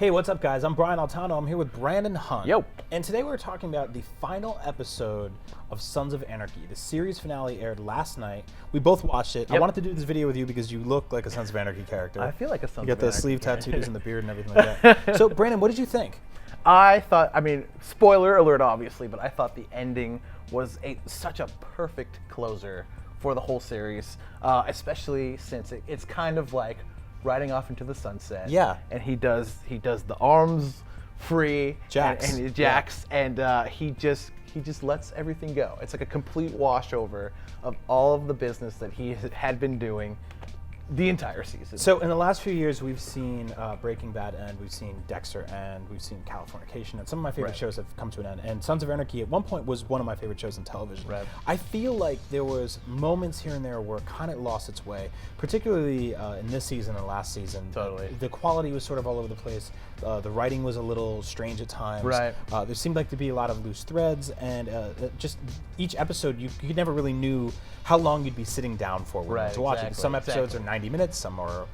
Hey, what's up, guys? I'm Brian Altano. I'm here with Brandon Hunt. Yo. And today we're talking about the final episode of Sons of Anarchy. The series finale aired last night. We both watched it. Yep. I wanted to do this video with you because you look like a Sons of Anarchy character. I feel like a Sons of You got the Anarchy sleeve character. tattoos and the beard and everything like that. So, Brandon, what did you think? I thought, spoiler alert, obviously, but I thought the ending was such a perfect closer for the whole series, especially since it's kind of like riding off into the sunset. Yeah. And he does the arms free. Jax. And Jax, and he just lets everything go. It's like a complete washover of all of the business that he had been doing the entire season. So in the last few years, we've seen Breaking Bad end, we've seen Dexter end, we've seen Californication, and some of my favorite shows have come to an end. And Sons of Anarchy at one point was one of my favorite shows on television. Right. I feel like there was moments here and there where it kind of lost its way, particularly in this season and last season. Totally. The quality was sort of all over the place. The writing was a little strange at times. Right. There seemed like to be a lot of loose threads, and just each episode, you never really knew how long you'd be sitting down for when to watch it. Some episodes are 90 minutes, some are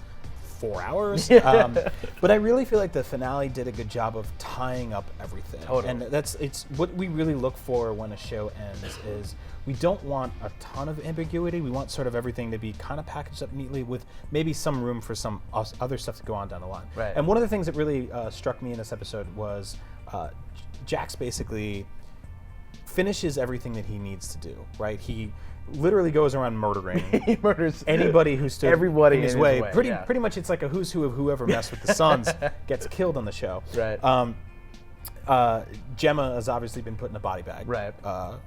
4 hours. But I really feel like the finale did a good job of tying up everything. Totally. And it's what we really look for when a show ends is we don't want a ton of ambiguity. We want sort of everything to be kind of packaged up neatly with maybe some room for some other stuff to go on down the line. Right. And one of the things that really struck me in this episode was Jax basically finishes everything that he needs to do, right? He literally goes around murdering He murders anybody who stood everybody in his way. Pretty yeah. much it's like a who's who of whoever messed with the Sons gets killed on the show. Right. Gemma has obviously been put in a body bag. Right.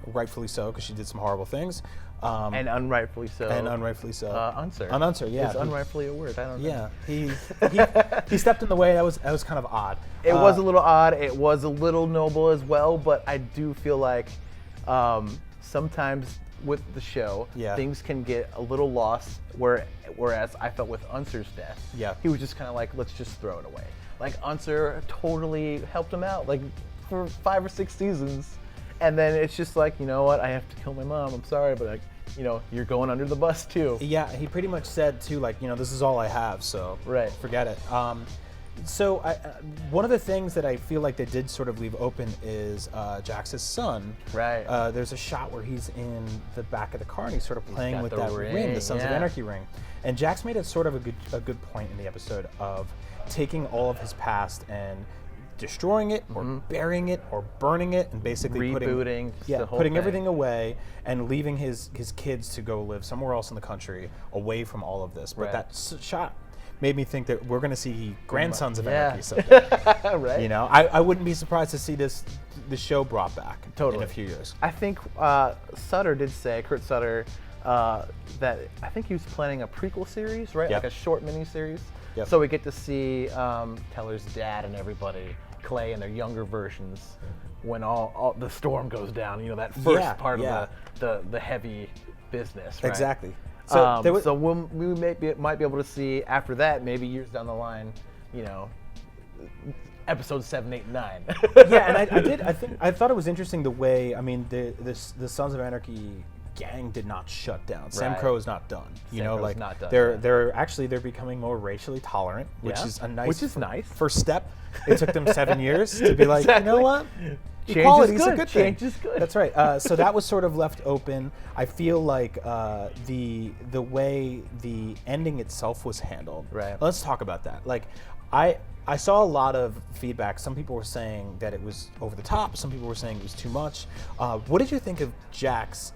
Rightfully so, because she did some horrible things. And unrightfully so. Unser, yeah. Is unrightfully a word? I don't know. Yeah, he stepped in the way. That was kind of odd. It was a little odd. It was a little noble as well, but I do feel like sometimes with the show, things can get a little lost. Whereas I felt with Unser's death, he was just kind of like, let's just throw it away. Like Unser totally helped him out, like for 5 or 6 seasons, and then it's just like, you know what? I have to kill my mom. I'm sorry, but you're going under the bus too. Yeah, he pretty much said too, like, this is all I have, so forget it. So one of the things that I feel like they did sort of leave open is Jax's son. Right. There's a shot where he's in the back of the car and he's sort of playing with that ring, the Sons of yeah. Anarchy ring. And Jax made it sort of a good point in the episode of taking all of his past and destroying it or burying it or burning it and basically putting everything away and leaving his kids to go live somewhere else in the country away from all of this. But that shot made me think that we're going to see Grandsons of Anarchy someday. Right. I wouldn't be surprised to see the show brought back in a few years. I think Sutter did say, Kurt Sutter, that I think he was planning a prequel series, right? Yep. Like a short mini-series. Yep. So we get to see Teller's dad and everybody, Clay and their younger versions, when all the storm goes down. That first part of the heavy business, right? Exactly. So we might be able to see after that, maybe years down the line, episodes 7, 8, 9. Yeah, and I thought it was interesting the way the Sons of Anarchy gang did not shut down. SAMCRO is not done. Not done, they're becoming more racially tolerant, which is a nice first step. It took them 7 years to be like, you know what? Equality is a good thing. Change is good. That's right. So that was sort of left open. I feel like the way the ending itself was handled. Right. Let's talk about that. Like, I saw a lot of feedback. Some people were saying that it was over the top. Some people were saying it was too much. What did you think of Jax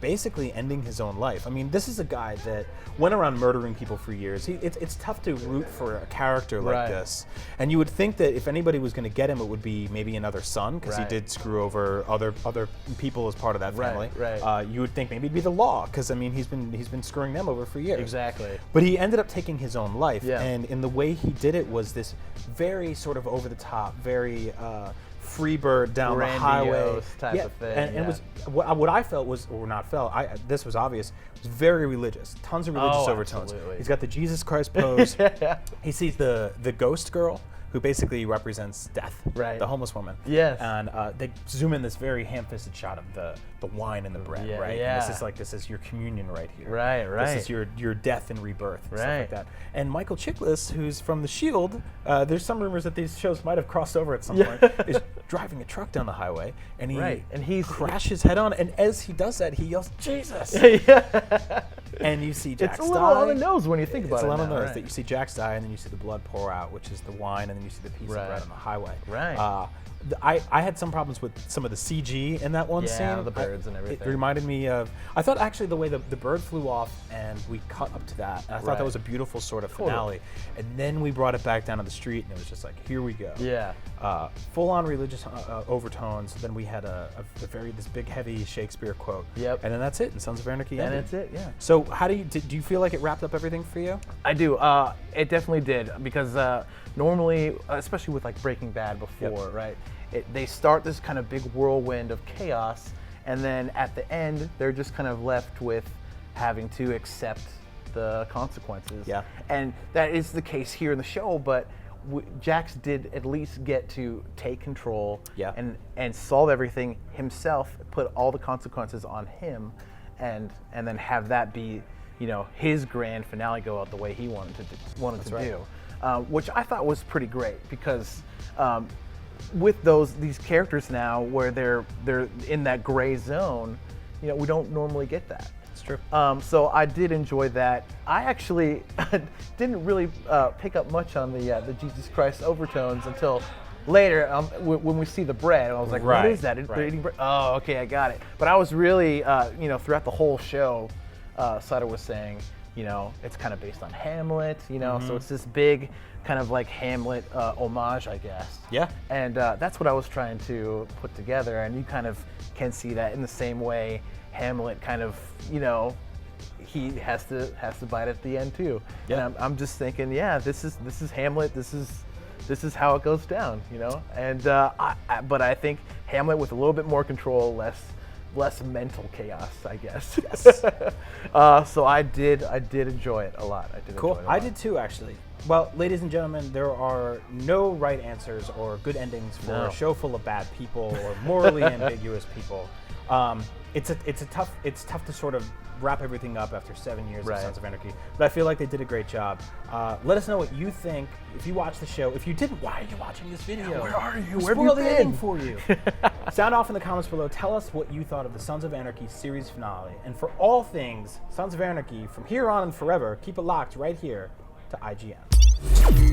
basically ending his own life? This is a guy that went around murdering people for years. It's tough to root for a character like this. And you would think that if anybody was going to get him, it would be maybe another son, because he did screw over other people as part of that family. Right. You would think maybe it'd be the law, because he's been screwing them over for years. Exactly. But he ended up taking his own life, Yeah. and in the way he did it was this very sort of over the top, very Freebird down the highway type of thing. And it was what I felt was, or not felt, this was obvious, it was very religious. Tons of religious overtones. Absolutely. He's got the Jesus Christ pose. He sees the ghost girl who basically represents death, right? The homeless woman. Yes. And they zoom in this very ham-fisted shot of the wine and the bread, right? Yeah. And this is your communion right here. Right. This is your death and rebirth, and stuff right? like that. And Michael Chiklis, who's from The Shield, there's some rumors that these shows might have crossed over at some point, is driving a truck down the highway, and he crashes head on, and as he does that, he yells, "Jesus!" And you see Jax die. It's a little on the nose when you think about it. It's a little on the nose right? that you see Jax die, and then you see the blood pour out, which is the wine, and then you see the piece of bread on the highway. Right. I had some problems with some of the CG in that one scene. Yeah, the birds and everything. It reminded me of, I thought actually the way the bird flew off and we cut up to that, and I thought that was a beautiful sort of finale. And then we brought it back down to the street, and it was just like, here we go. Yeah. Full-on religious overtones. Then we had this big, heavy Shakespeare quote. Yep. And then that's it. And Sons of Anarchy ended. And that's it. Yeah. So how do you feel like it wrapped up everything for you? I do. It definitely did, because normally, especially with like Breaking Bad before, right? They start this kind of big whirlwind of chaos, and then at the end, they're just kind of left with having to accept the consequences. Yeah. And that is the case here in the show, but Jax did at least get to take control and solve everything himself, put all the consequences on him, and then have that be, his grand finale go out the way he wanted to do, which I thought was pretty great, because with these characters now, where they're in that gray zone, we don't normally get that. It's true. So I did enjoy that. I actually didn't really pick up much on the Jesus Christ overtones until later, when we see the bread. I was like, what is that? They're eating bread. Oh, okay, I got it. But I was really, throughout the whole show, Sutter was saying, it's kind of based on Hamlet, so it's this big kind of like Hamlet homage, I guess. Yeah. And that's what I was trying to put together, and you kind of can see that in the same way Hamlet kind of, he has to bite at the end too. Yeah. And I'm just thinking, this is Hamlet. This is how it goes down, And but I think Hamlet with a little bit more control, less mental chaos, I guess. Yes. So I did enjoy it a lot. Cool. I did too, actually. Well, ladies and gentlemen, there are no right answers or good endings for a show full of bad people or morally ambiguous people. It's tough to sort of wrap everything up after 7 years of Sons of Anarchy, but I feel like they did a great job. Let us know what you think. If you watched the show, if you didn't, why are you watching this video? Yeah, where are you? We'll Where spoil have the you ending been? for you. Sound off in the comments below. Tell us what you thought of the Sons of Anarchy series finale. And for all things Sons of Anarchy, from here on and forever, keep it locked right here to IGN.